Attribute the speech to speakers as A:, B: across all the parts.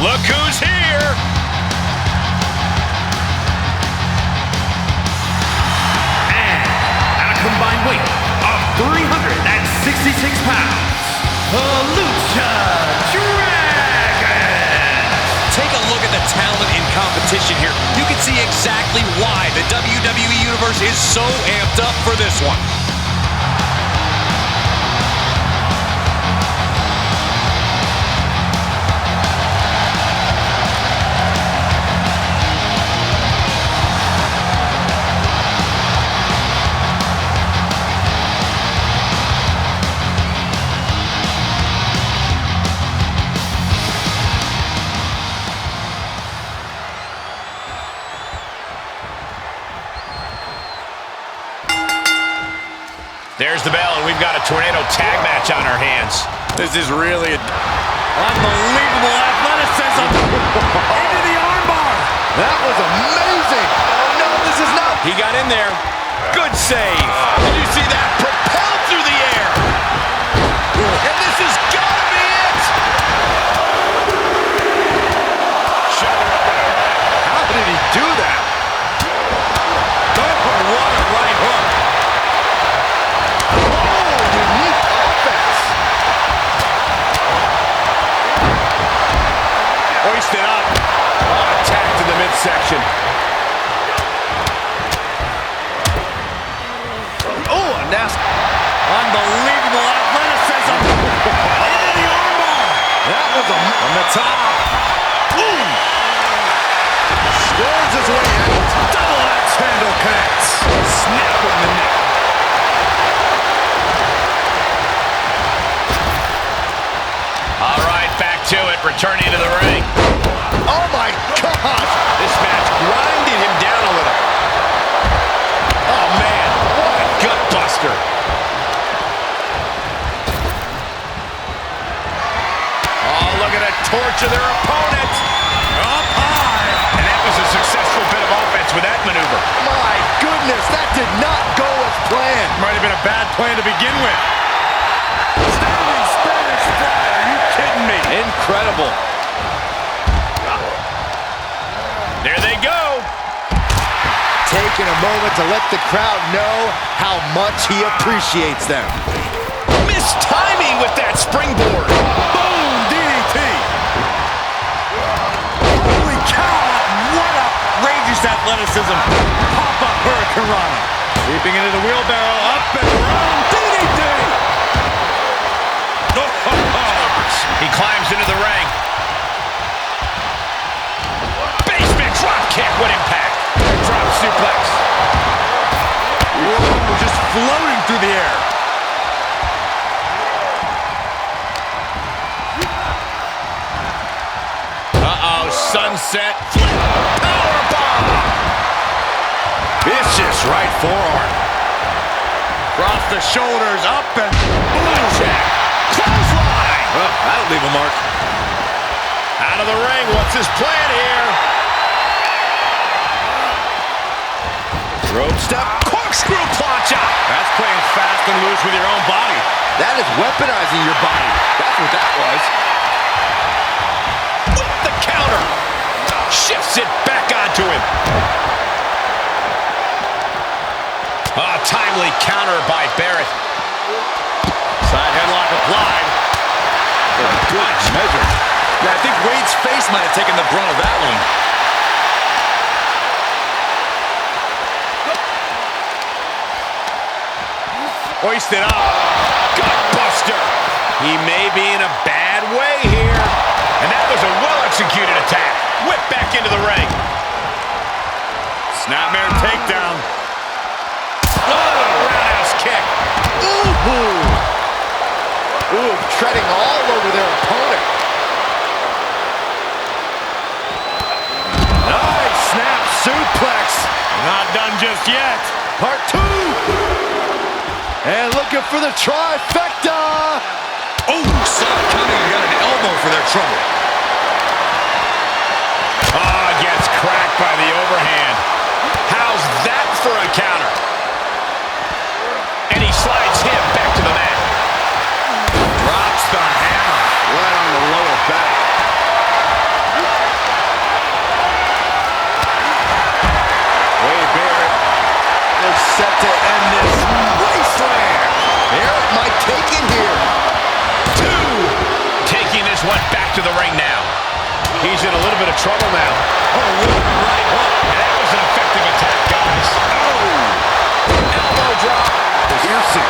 A: Look who's here.
B: And at a combined weight of 366 pounds, the Lucha Dragon.
C: Take a look at the talent in competition here. You can see exactly why the WWE Universe is so amped up for this one.
A: There's the bell, and we've got a tornado tag match on our hands. This is really
B: unbelievable athleticism into the armbar.
D: That was amazing. Oh, no, this is not.
A: He got in there. Good save. Did you see that? Propelled through the air. And this has got to be it.
D: How did he do that?
A: Oh, what a right hook. Hoisted up. Attack to the midsection.
D: Oh, a nasty.
B: Unbelievable athleticism into the armbar.
D: That was on the top. Boom. Scores his way out. Double axe handle connects. Snap on the neck.
A: All right, back to it. Returning to the ring.
D: Oh, my God.
A: This match grinded him down a little. Oh, man. What a gut buster. Oh, look at that torture their opponent. Up high. And that was a successful bit of offense with that maneuver.
D: My goodness, that did not go as planned.
A: Might have been a bad plan to begin with.
D: Standing Spanish fly. Are you kidding me?
A: Incredible. There they go.
D: Taking a moment to let the crowd know how much he appreciates them.
A: Missed timing with that springboard.
D: Boom, DDT.
B: Holy cow, what outrageous athleticism. Pop-up hurricanrana. Leaping into the wheelbarrow, up and around, DDT.
A: He climbs into the ring. Basement drop kick, what impact. Drop suplex.
B: Whoa, just floating through the air.
A: Uh-oh, sunset flip. Powerbomb. Vicious right forearm.
B: Across the shoulders, up and
A: Boom. Check. Clothesline.
D: Oh, that'll leave a mark.
A: Out of the ring, what's his plan here? Rope step, corkscrew plancha. That's playing fast and loose with your own body.
D: That is weaponizing your body. That's what that was.
A: With the counter. Shifts it back onto him. Timely counter by Barrett.
B: side headlock applied.
D: Good measure. Yeah, I think Wade's face might have taken the brunt of that one.
A: Hoisted up. Gutbuster. He may be in a bad way here. And that was a well-executed attack. Whip back into the ring. Snapmare takedown. Oh, roundhouse kick.
D: Ooh, treading all over their opponent. Nice snap suplex.
A: Not done just yet.
D: Part two. And looking for the trifecta.
C: Oh, saw it coming and got an elbow for their trouble.
A: Oh, gets cracked by the overhand. How's that for a counter? And he slides him back to the mat. Drops the hammer right on the lower back. little bit of trouble now.
B: Oh, what a right hook.
A: And that was an effective attack, guys. Oh! Elbow drop.
B: Piercing.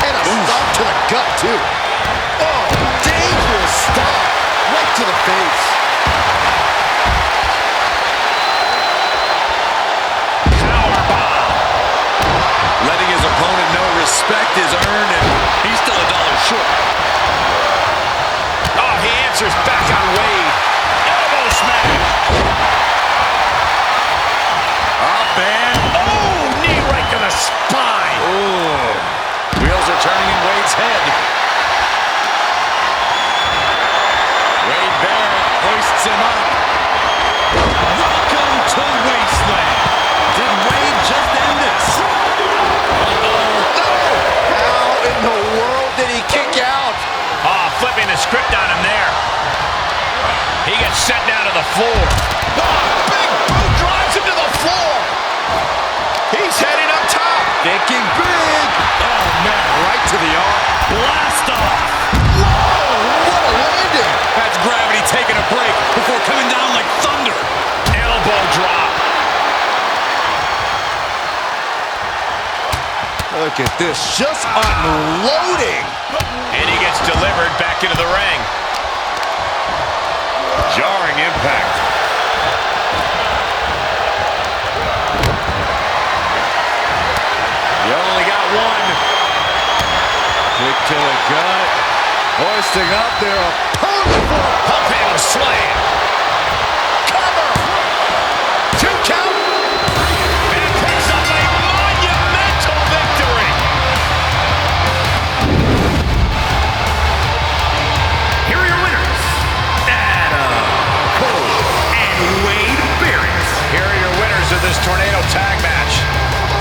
B: And a stop to the gut, too. Oh, dangerous stop. Right to the face.
A: Powerbomb.
D: Letting his opponent know respect is earned, and he's still $1 short.
A: Oh, he answers back on Wade. Elbow smash.
B: Up and...
A: Oh, knee right to the spine.
D: Ooh. Wheels are turning in Wade's head. Wade Barrett hoists him up.
B: Welcome to Wasteland. Did Wade just end this? How in the world did he kick out?
A: Oh, flipping the script on him there. He gets sent down to the floor. Oh, big boot drives him to the floor. He's heading up top.
B: Thinking big. Oh, man, right to the arm. Blast off. Whoa, what a landing.
C: That's gravity taking a break before coming down like thunder.
A: Elbow drop.
B: Look at this, just unloading.
A: And he gets delivered back into the ring. Jarring impact.
B: You only got one. Kick to the gut. Hoisting up their opponent for a
A: Pump handle slam.
B: cover. 2 count.
A: And it picks up a monumental victory.
E: Here are your winners, Adam Cole and Wade Barrett.
A: Here are your winners of this tornado tag match.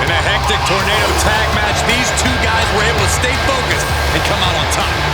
C: In a hectic tornado tag match, these two guys were able to stay focused and come out on top.